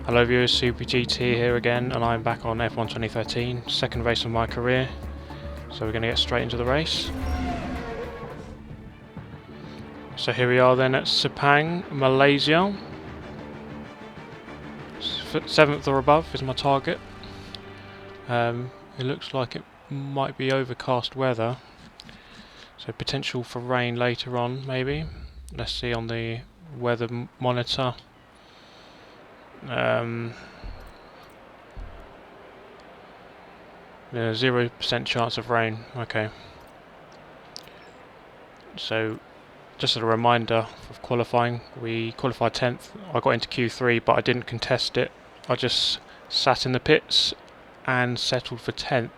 Hello viewers, Super GT here again, and I'm back on F1 2013, second race of my career. So we're going to get straight into the race. So here we are then at Sepang, Malaysia. 7th or above is my target. It looks like it might be overcast weather, so potential for rain later on maybe. Let's see on the weather monitor. 0% chance of rain. Okay. So, just as a reminder of qualifying, we qualified 10th. I got into Q3, but I didn't contest it. I just sat in the pits and settled for 10th.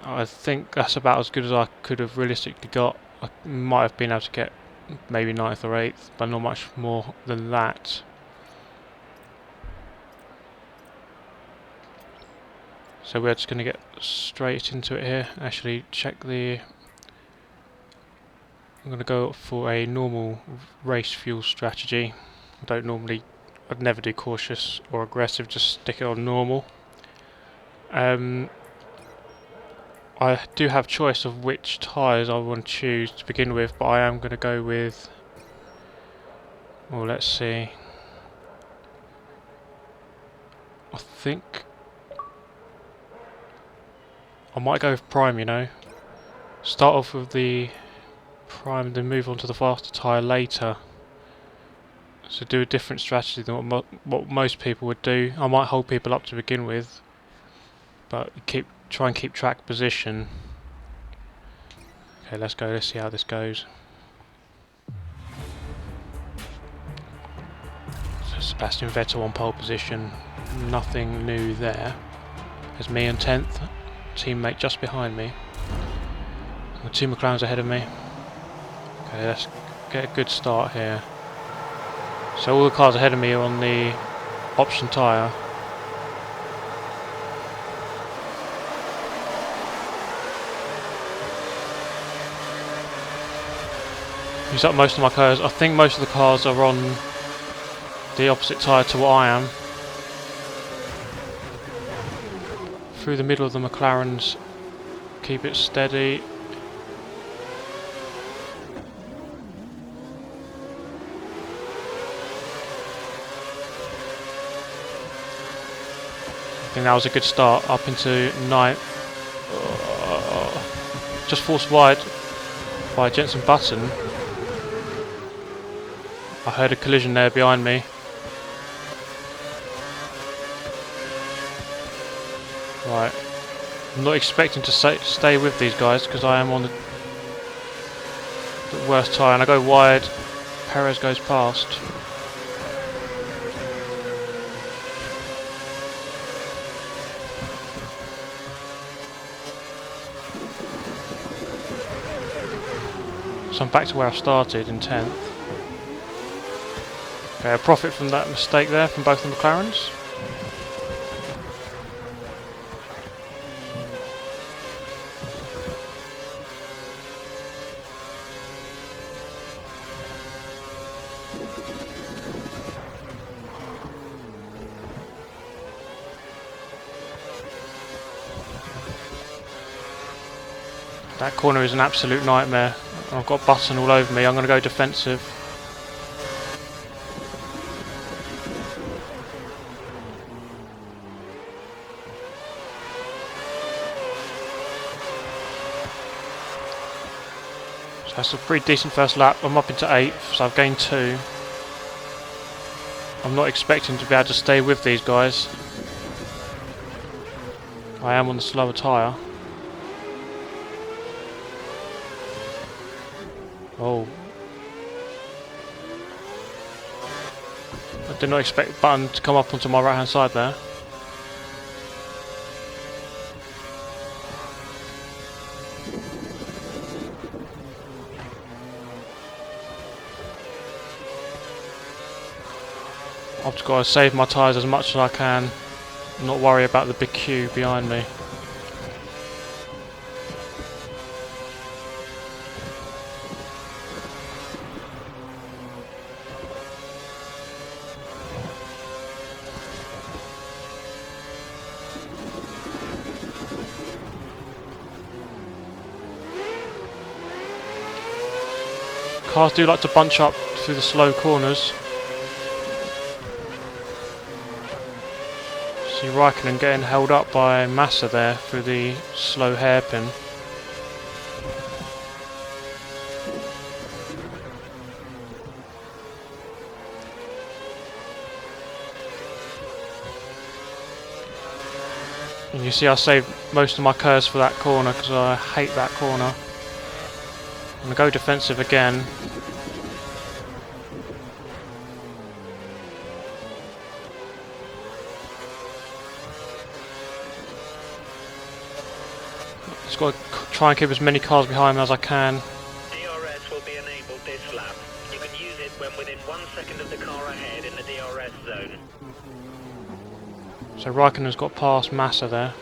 I think that's about as good as I could have realistically got. I might have been able to get maybe 9th or 8th, but not much more than that. So we're just going to get straight into it here. Actually, check the... I'm going to go for a normal race fuel strategy. I'd never do cautious or aggressive, just stick it on normal. I do have choice of which tyres I want to choose to begin with, but I am going to go with... Well, let's see. I think... I might go with prime, you know. Start off with the prime, then move on to the faster tyre later. So do a different strategy than what most people would do. I might hold people up to begin with, but try and keep track position. Okay, let's go. Let's see how this goes. So Sebastian Vettel on pole position. Nothing new there. There's me in 10th. Teammate just behind me. The two McLarens ahead of me. Okay, let's get a good start here. So all the cars ahead of me are on the option tyre. Use up most of my cars. I think most of the cars are on the opposite tyre to what I am. Through the middle of the McLarens, keep it steady. I think that was a good start, up into 9th. Just forced wide by Jenson Button. I heard a collision there behind me. Right, I'm not expecting to stay with these guys because I am on the worst tyre, and I go wide. Perez goes past. So I'm back to where I started in 10th. Okay, I profit from that mistake there from both the McLarens. That corner is an absolute nightmare. I've got Button all over me. I'm going to go defensive. So that's a pretty decent first lap. I'm up into 8th, so I've gained 2. I'm not expecting to be able to stay with these guys. I am on the slower tyre. Oh. I did not expect Button to come up onto my right hand side there. I've just got to save my tyres as much as I can, not worry about the big queue behind me. Cars do like to bunch up through the slow corners. See Raikkonen getting held up by Massa there through the slow hairpin. And you see I saved most of my curves for that corner because I hate that corner. I'm going to go defensive again. Just got to try and keep as many cars behind me as I can. DRS will be enabled this lap. You can use it when within 1 second of the car ahead in the DRS zone. So Raikkonen's got past Massa there.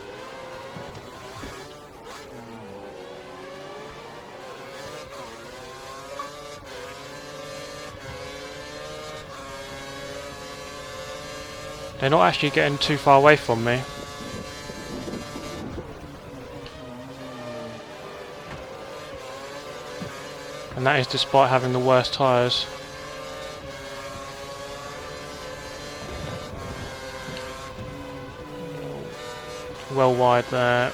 They're not actually getting too far away from me. And that is despite having the worst tyres. Well wide there.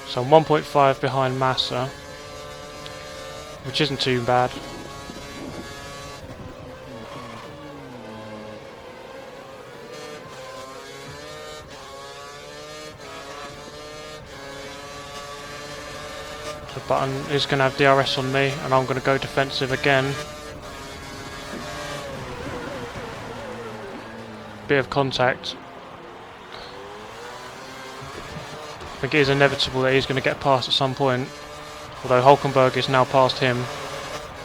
So I'm 1.5 behind Massa, which isn't too bad. The Button is going to have DRS on me, and I'm going to go defensive again. Bit of contact. I think it is inevitable that he's going to get past at some point. Although Hulkenberg is now past him. And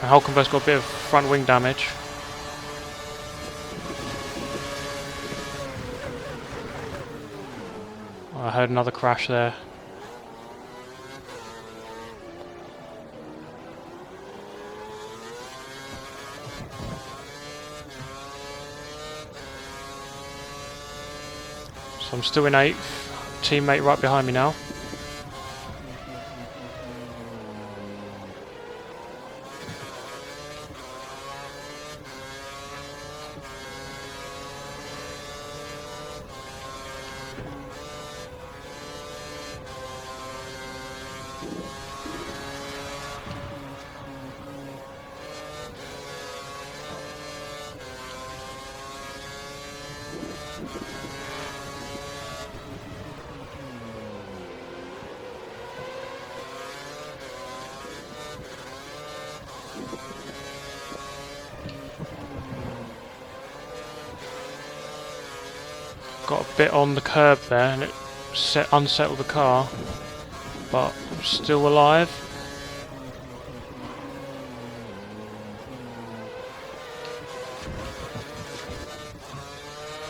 Hulkenberg's got a bit of front wing damage. I heard another crash there. So I'm still in 8th. Teammate right behind me now. Got a bit on the curb there and it unsettled the car, but I'm still alive.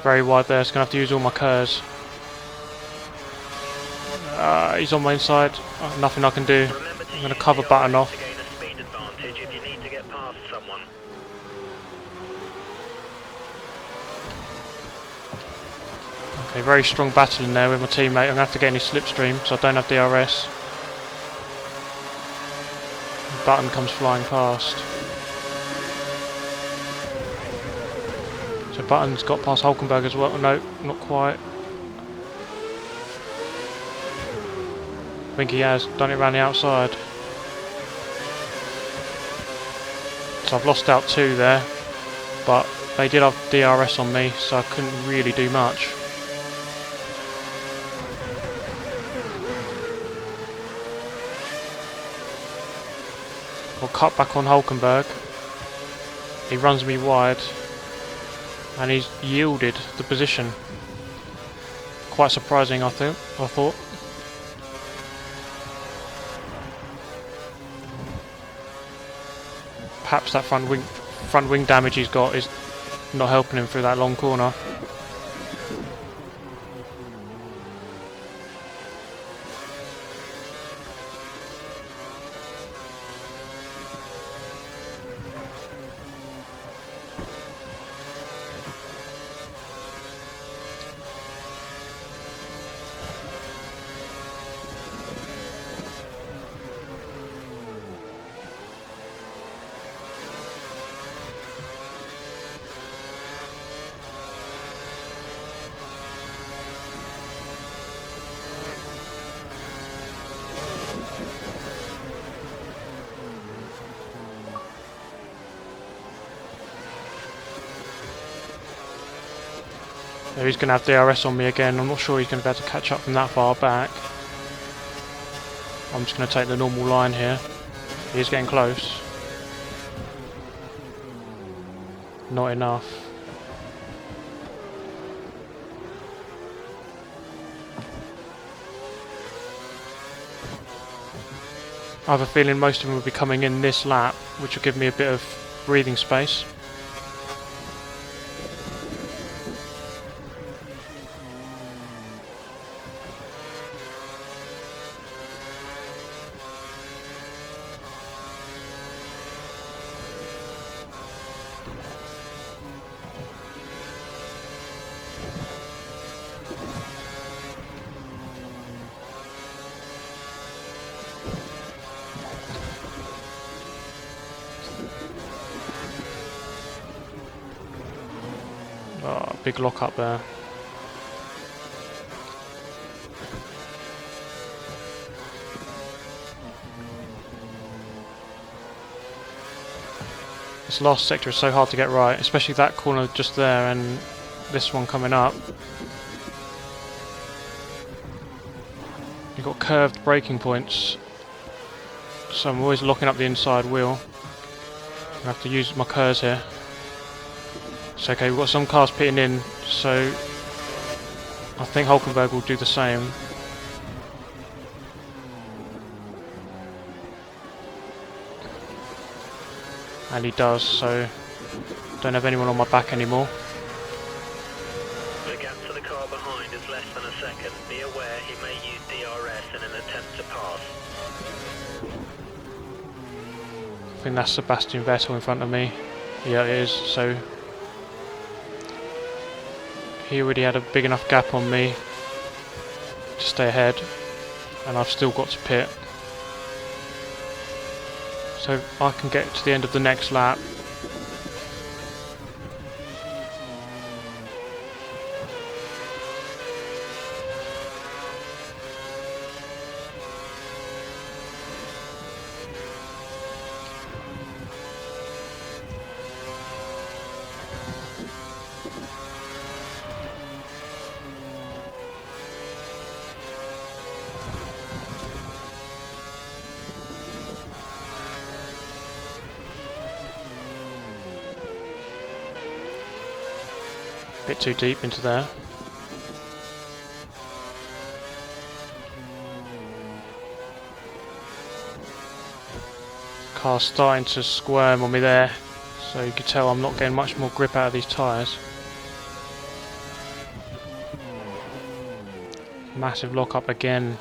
Very wide there, so going to have to use all my curves. He's on my inside, nothing I can do. I'm going to cover Button off. Okay, very strong battle in there with my teammate. I'm going to have to get any slipstream because I don't have DRS. Button comes flying past. So Button's got past Hulkenberg as well. No, not quite. I think he has done it around the outside. So I've lost out 2 there. But they did have DRS on me, so I couldn't really do much. I'll cut back on Hulkenberg. He runs me wide. And he's yielded the position. Quite surprising, I thought. Perhaps that front wing damage he's got is not helping him through that long corner. So he's going to have DRS on me again. I'm not sure he's going to be able to catch up from that far back. I'm just going to take the normal line here. He's getting close. Not enough. I have a feeling most of them will be coming in this lap, which will give me a bit of breathing space. Oh, big lock up there. This last sector is so hard to get right, especially that corner just there and this one coming up. You've got curved braking points, so I'm always locking up the inside wheel. I have to use my KERS here. It's okay, we've got some cars pitting in, so I think Hulkenberg will do the same. And he does, so don't have anyone on my back anymore. The gap to the car behind is less than a second. Be aware he may use DRS in an attempt to pass. I think that's Sebastian Vettel in front of me. Yeah, it is, so he already had a big enough gap on me to stay ahead, and I've still got to pit. So I can get to the end of the next lap. Bit too deep into there. Car's starting to squirm on me there, so you can tell I'm not getting much more grip out of these tyres. Massive lock up again.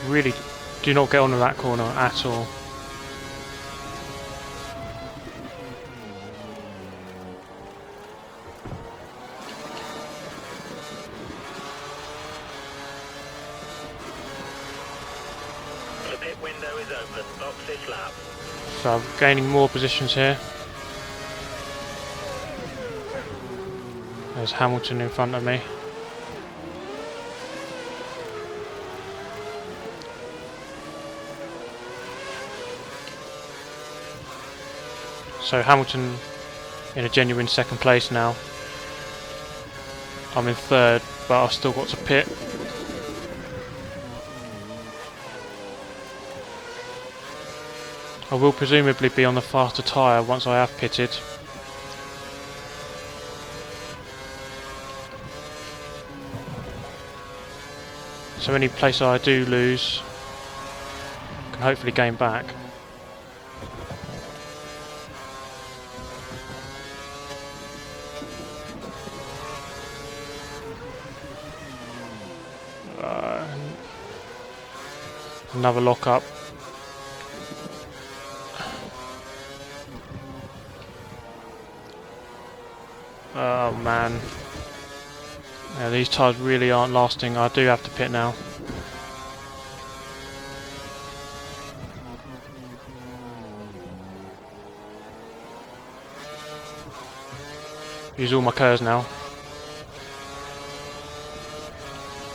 Really do not get onto that corner at all. The pit window is open. Box this lap. So I'm gaining more positions here. There's Hamilton in front of me. So Hamilton in a genuine second place now. I'm in third, but I've still got to pit. I will presumably be on the faster tyre once I have pitted. So any place I do lose, I can hopefully gain back. Another lock up. Oh man. Yeah, these tyres really aren't lasting. I do have to pit now. Use all my KERS now.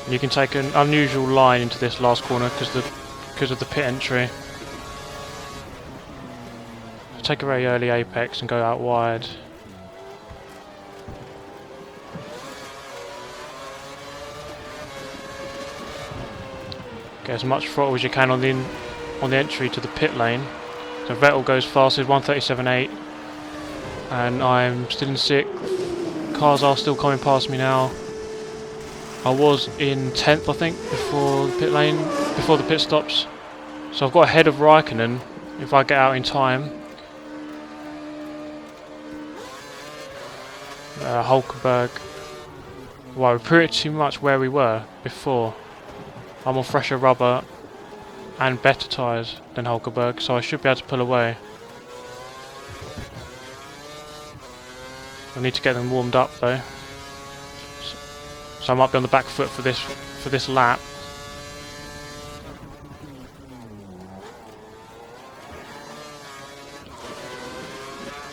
You can take an unusual line into this last corner because of the pit entry. take a very early apex and go out wide. Get as much throttle as you can on the entry to the pit lane. So Vettel goes fastest, 1:37.8, and I'm still in 6th. Cars are still coming past me now. I was in 10th, I think, before the pit stops. So I've got ahead of Raikkonen if I get out in time. Hulkenberg. Well, we're pretty much where we were before. I'm on fresher rubber and better tyres than Hulkenberg, so I should be able to pull away. I need to get them warmed up though. So I might be on the back foot for this lap.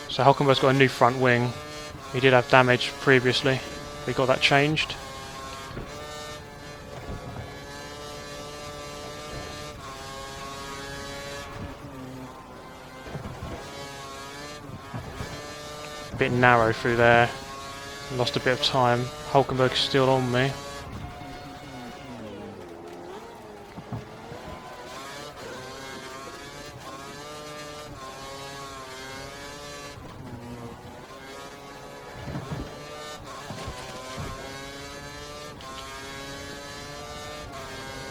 So Hulkenberg's got a new front wing. He did have damage previously. We got that changed. A bit narrow through there. Lost a bit of time. Hulkenberg's still on me.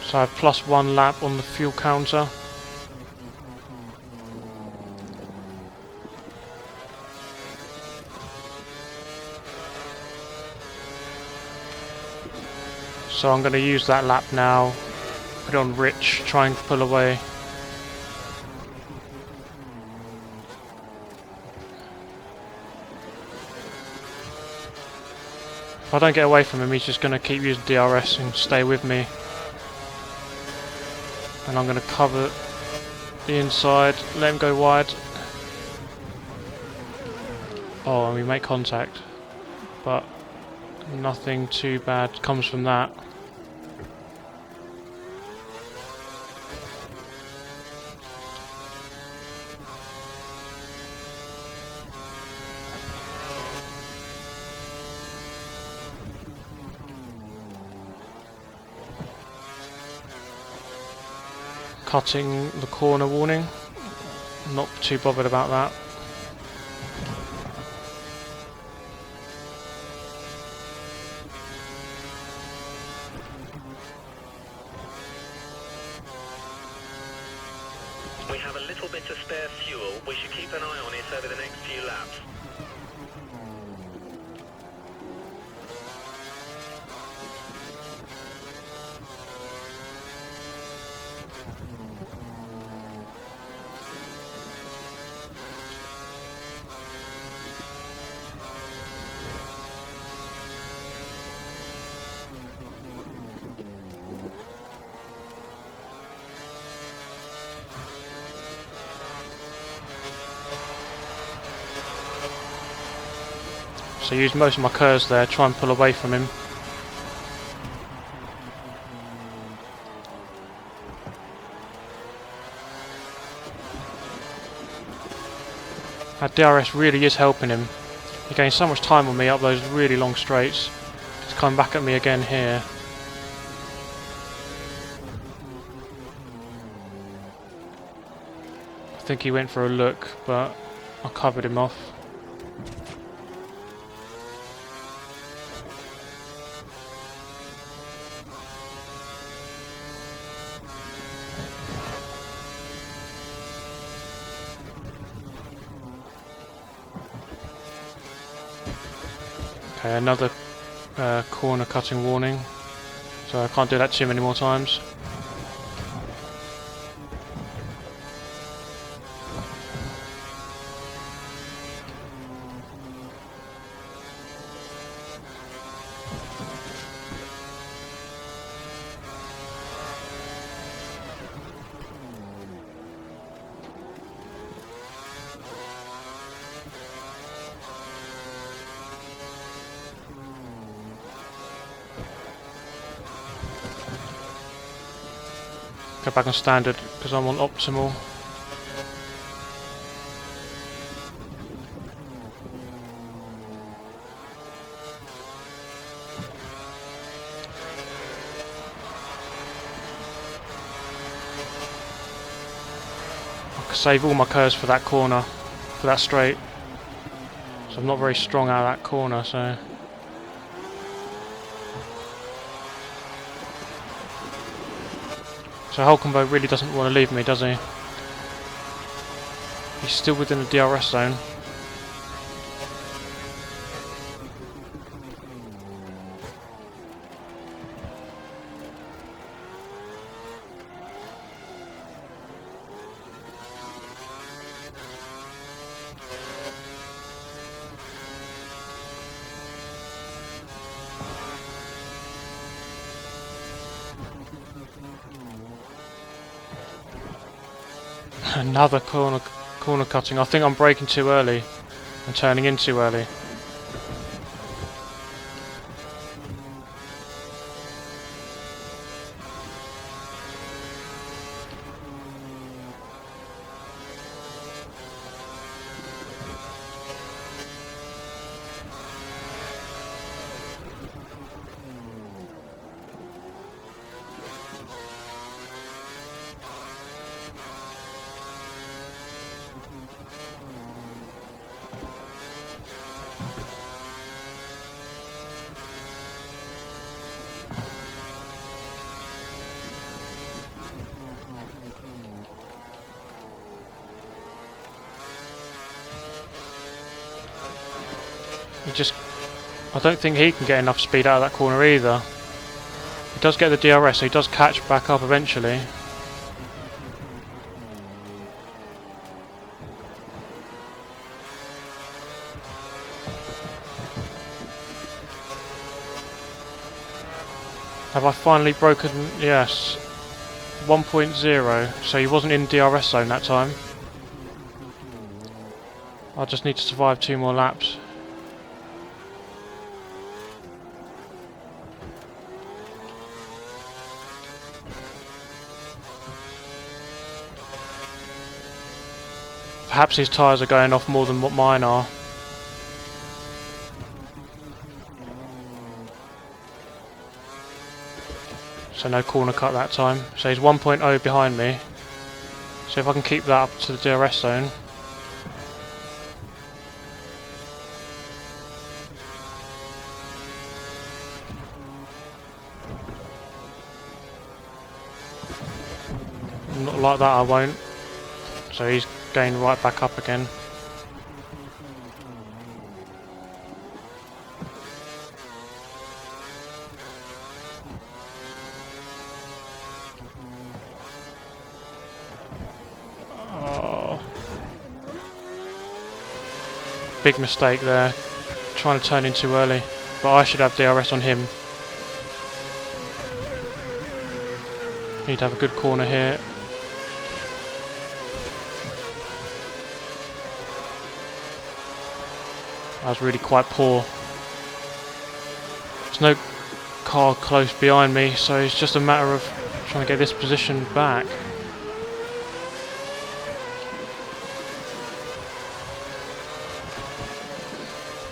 So I have +1 lap on the fuel counter. So I'm going to use that lap now, put it on Rich, try and pull away. If I don't get away from him, he's just going to keep using DRS and stay with me. And I'm going to cover the inside, let him go wide. Oh, and we make contact, but nothing too bad comes from that. Cutting the corner warning, not too bothered about that. We have a little bit of spare fuel. We should keep an eye on it over the next few laps. So use most of my curves there, try and pull away from him. That DRS really is helping him. He gains so much time on me up those really long straights. He's coming back at me again here. I think he went for a look, but I covered him off. Okay, another corner cutting warning, so I can't do that too many more times. Go back on standard because I'm on optimal. save all my curves for that corner, for that straight. So I'm not very strong out of that corner, so... So Holcombo really doesn't want to leave me, does he? He's still within the DRS zone. Another corner cutting. I think I'm braking too early and turning in too early. I don't think he can get enough speed out of that corner either. He does get the DRS, so he does catch back up eventually. Have I finally broken? Yes. 1.0, so he wasn't in DRS zone that time. I just need to survive 2 more laps. Perhaps his tyres are going off more than what mine are. So no corner cut that time. So he's 1.0 behind me. So if I can keep that up to the DRS zone. Not like that I won't. So he's going right back up again. Oh. Big mistake there. Trying to turn in too early. But I should have DRS on him. Need to have a good corner here. That was really quite poor. There's no car close behind me, so it's just a matter of trying to get this position back.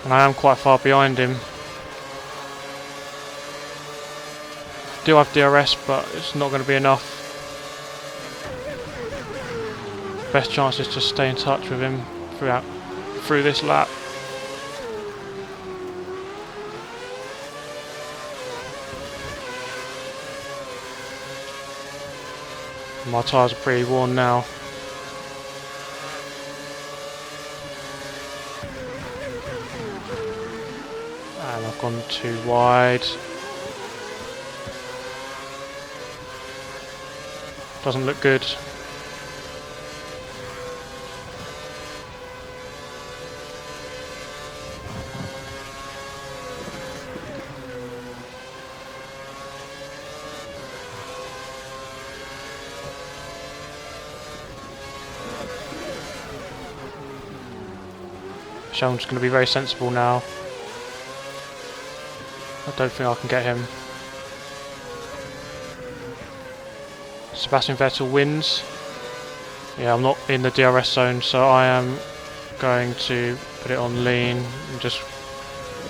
And I am quite far behind him. Do have DRS, but it's not going to be enough. Best chance is to stay in touch with him through this lap. My tyres are pretty worn now. And I've gone too wide. Doesn't look good. So I'm just going to be very sensible now. I don't think I can get him. Sebastian Vettel wins. Yeah, I'm not in the DRS zone, so I am going to put it on lean and just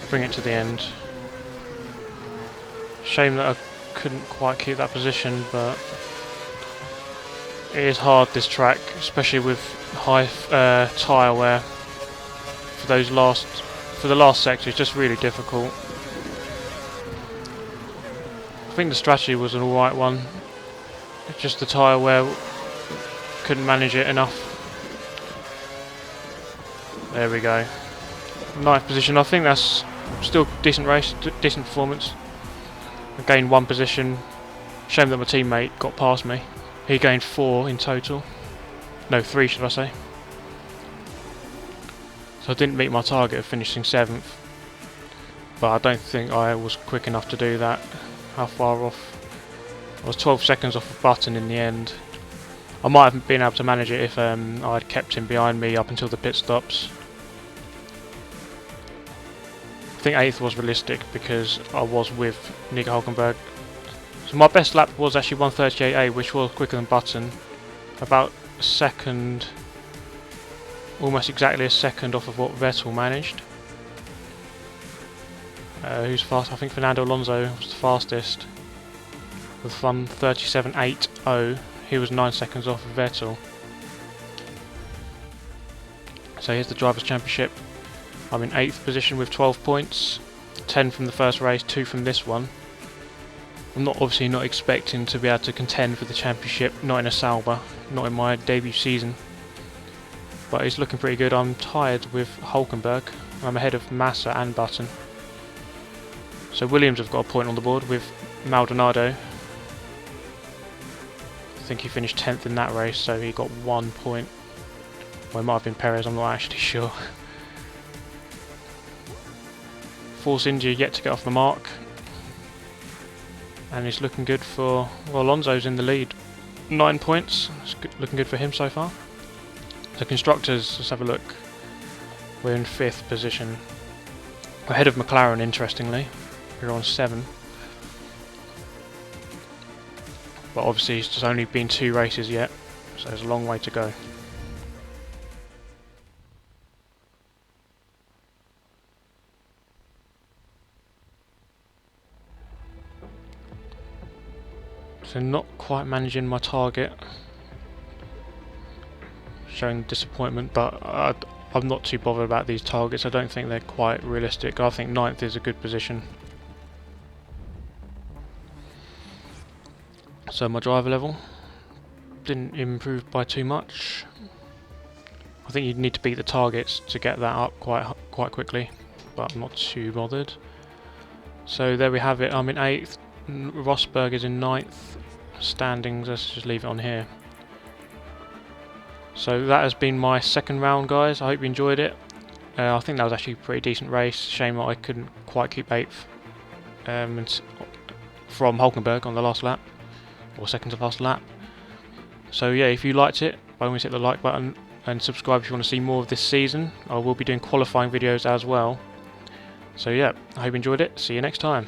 bring it to the end. Shame that I couldn't quite keep that position, but It is hard, this track, especially with high tyre wear. For the last sector, it's just really difficult. I think the strategy was an alright one. It's just the tyre wear, couldn't manage it enough. There we go. 9th position. I think that's still decent race, decent performance. I gained 1 position. Shame that my teammate got past me. He gained 4 in total. No, 3 should I say. So I didn't meet my target of finishing 7th. But I don't think I was quick enough to do that. How far off? I was 12 seconds off a button in the end. I might have been able to manage it if I'd kept him behind me up until the pit stops. I think 8th was realistic because I was with Nico Hulkenberg. So my best lap was actually 1:38.8, which was quicker than Button. About a second, almost exactly a second off of what Vettel managed. Who's fast? I think Fernando Alonso was the fastest with 1:37.80. He was 9 seconds off of Vettel. So here's the Drivers' Championship. I'm in 8th position with 12 points, 10 from the first race, 2 from this one. I'm obviously not expecting to be able to contend for the championship, not in a Sauber, not in my debut season. But it's looking pretty good. I'm tied with Hulkenberg. I'm ahead of Massa and Button. So Williams have got a point on the board with Maldonado. I think he finished 10th in that race, so he got 1 point. Well, it might have been Perez, I'm not actually sure. Force India yet to get off the mark. And it's looking good for... well, Alonso's in the lead. 9 points. It's looking good for him so far. So Constructors, let's have a look. We're in 5th position. We're ahead of McLaren, interestingly. We're on 7. But obviously it's just only been 2 races yet, so there's a long way to go. So not quite managing my target, showing disappointment, but I'm not too bothered about these targets. I don't think they're quite realistic. I think 9th is a good position. So my driver level didn't improve by too much. I think you'd need to beat the targets to get that up quite quickly, but I'm not too bothered. So there we have it. I'm in 8th. Rosberg is in 9th. Standings, let's just leave it on here. So that has been my 2nd round, guys. I hope you enjoyed it. I think that was actually a pretty decent race. Shame that I couldn't quite keep 8th from Hulkenberg on the last lap, or 2nd to last lap. So yeah, if you liked it, by all means hit the like button and subscribe if you want to see more of this season. I will be doing qualifying videos as well. So yeah, I hope you enjoyed it. See you next time.